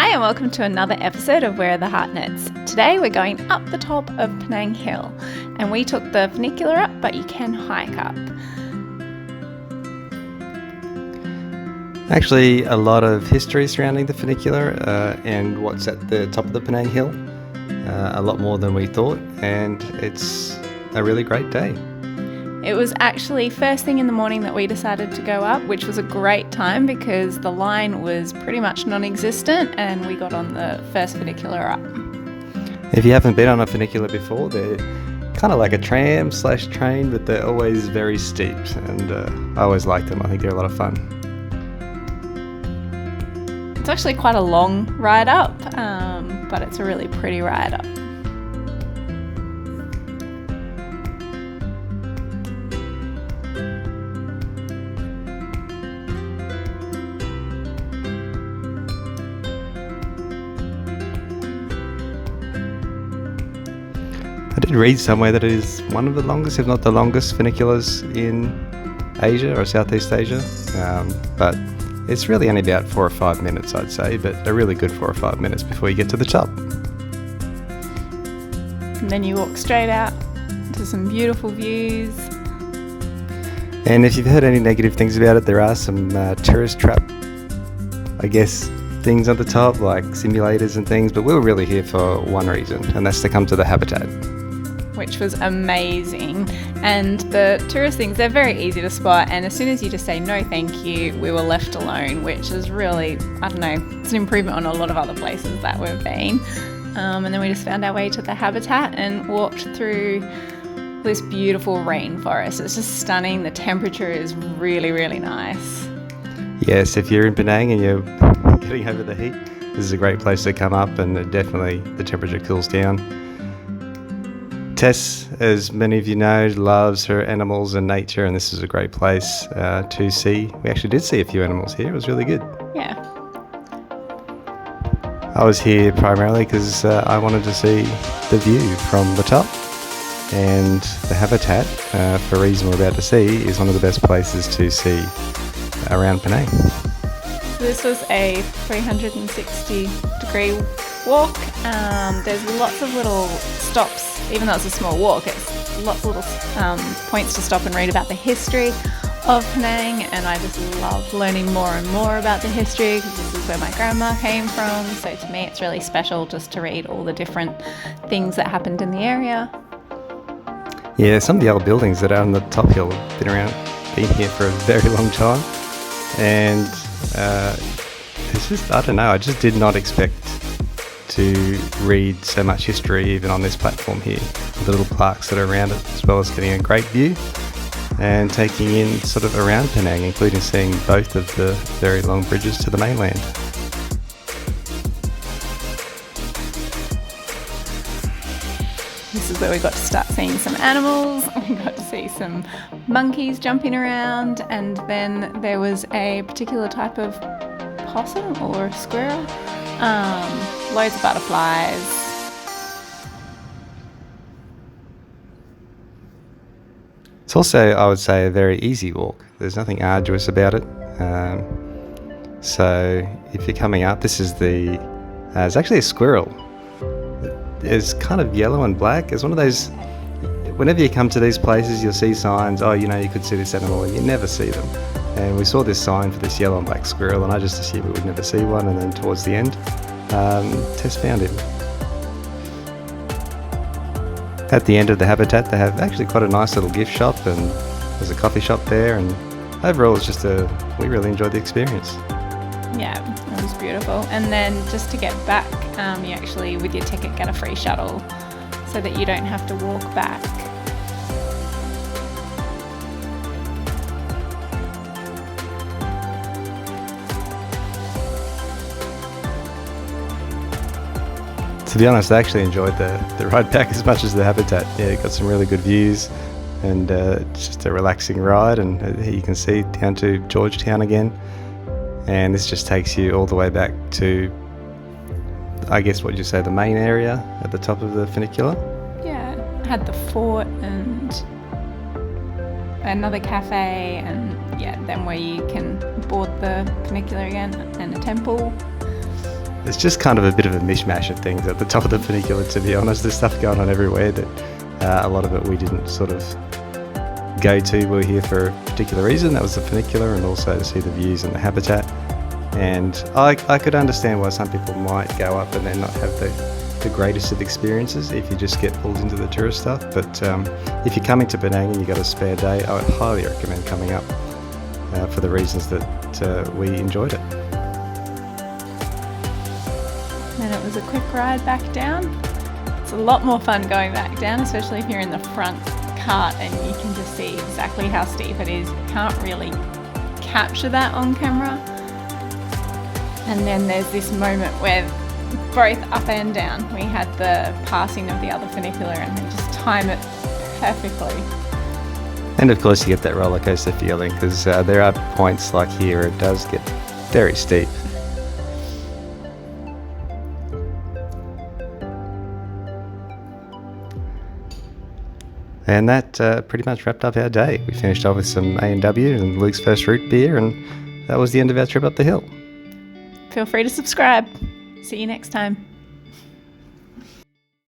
Hi and welcome to another episode of Where Are the Heart Knits. Today we're going up the top of Penang Hill and we took the funicular up, but you can hike up. Actually, a lot of history surrounding the funicular and what's at the top of the Penang Hill. A lot more than we thought, and it's a really great day. It was actually first thing in the morning that we decided to go up, which was a great time because the line was pretty much non-existent and we got on the first funicular up. If you haven't been on a funicular before, they're kind of like a tram/train, but they're always very steep, and I always like them. I think they're a lot of fun. It's actually quite a long ride up, but it's a really pretty ride up. I did read somewhere that it is one of the longest, if not the longest, funiculars in Asia or Southeast Asia, but it's really only about 4 or 5 minutes, I'd say, but a really good 4 or 5 minutes before you get to the top. And then you walk straight out to some beautiful views. And if you've heard any negative things about it, there are some tourist trap, things on the top, like simulators and things, but we were really here for one reason, and that's to come to the habitat. Which was amazing. And the tourist things, they're very easy to spot, and as soon as you just say no thank you, we were left alone, which is really, it's an improvement on a lot of other places that we've been. And then we just found our way to the habitat and walked through this beautiful rainforest. It's just stunning. The temperature is really, really nice. Yes, if you're in Penang and you're getting over the heat, this is a great place to come up, and definitely the temperature cools down. Tess, as many of you know, loves her animals and nature, and this is a great place to see. We actually did see a few animals here. It was really good. Yeah. I was here primarily because I wanted to see the view from the top, and the habitat, for a reason we're about to see, is one of the best places to see around Penang. This was a 360-degree walk. There's lots of little stops, even though it's a small walk, it's lots of little points to stop and read about the history of Penang, and I just love learning more and more about the history because this is where my grandma came from, so to me it's really special just to read all the different things that happened in the area. Yeah, some of the old buildings that are on the top hill have been here for a very long time, and it's just, I just did not expect to read so much history even on this platform here, the little plaques that are around it, as well as getting a great view and taking in sort of around Penang, including seeing both of the very long bridges to the mainland. This is where we got to start seeing some animals. We got to see some monkeys jumping around, and then there was a particular type of possum or squirrel. Loads of butterflies. It's also, I would say, a very easy walk. There's nothing arduous about it. So if you're coming up, this is it's actually a squirrel. It's kind of yellow and black. It's one of those, whenever you come to these places, you'll see signs, you could see this animal, and you never see them. And we saw this sign for this yellow and black squirrel, and I just assumed we would never see one, and then towards the end, Tess found him. At the end of the habitat, they have actually quite a nice little gift shop, and there's a coffee shop there, and overall it's we really enjoyed the experience. Yeah, it was beautiful. And then just to get back, you actually, with your ticket, get a free shuttle so that you don't have to walk back. To be honest, I actually enjoyed the ride back as much as the habitat. Yeah, got some really good views, and it's just a relaxing ride, and here you can see down to Georgetown again, and this just takes you all the way back to, the main area at the top of the funicular. Yeah, it had the fort and another cafe, and then where you can board the funicular again, and a temple. it's just kind of a bit of a mishmash of things at the top of the Funicular, to be honest. There's stuff going on everywhere that a lot of it we didn't sort of go to. We were here for a particular reason, that was the Funicular, and also to see the views and the habitat. And I could understand why some people might go up and then not have the greatest of experiences if you just get pulled into the tourist stuff. But if you're coming to Penang and you've got a spare day, I would highly recommend coming up for the reasons that we enjoyed it. And it was a quick ride back down. It's a lot more fun going back down, especially if you're in the front cart and you can just see exactly how steep it is. You can't really capture that on camera. And then there's this moment where both up and down, we had the passing of the other funicular and then just time it perfectly. And of course you get that roller coaster feeling, because there are points like here it does get very steep. And that pretty much wrapped up our day. We finished off with some A&W and Luke's first root beer, and that was the end of our trip up the hill. Feel free to subscribe. See you next time.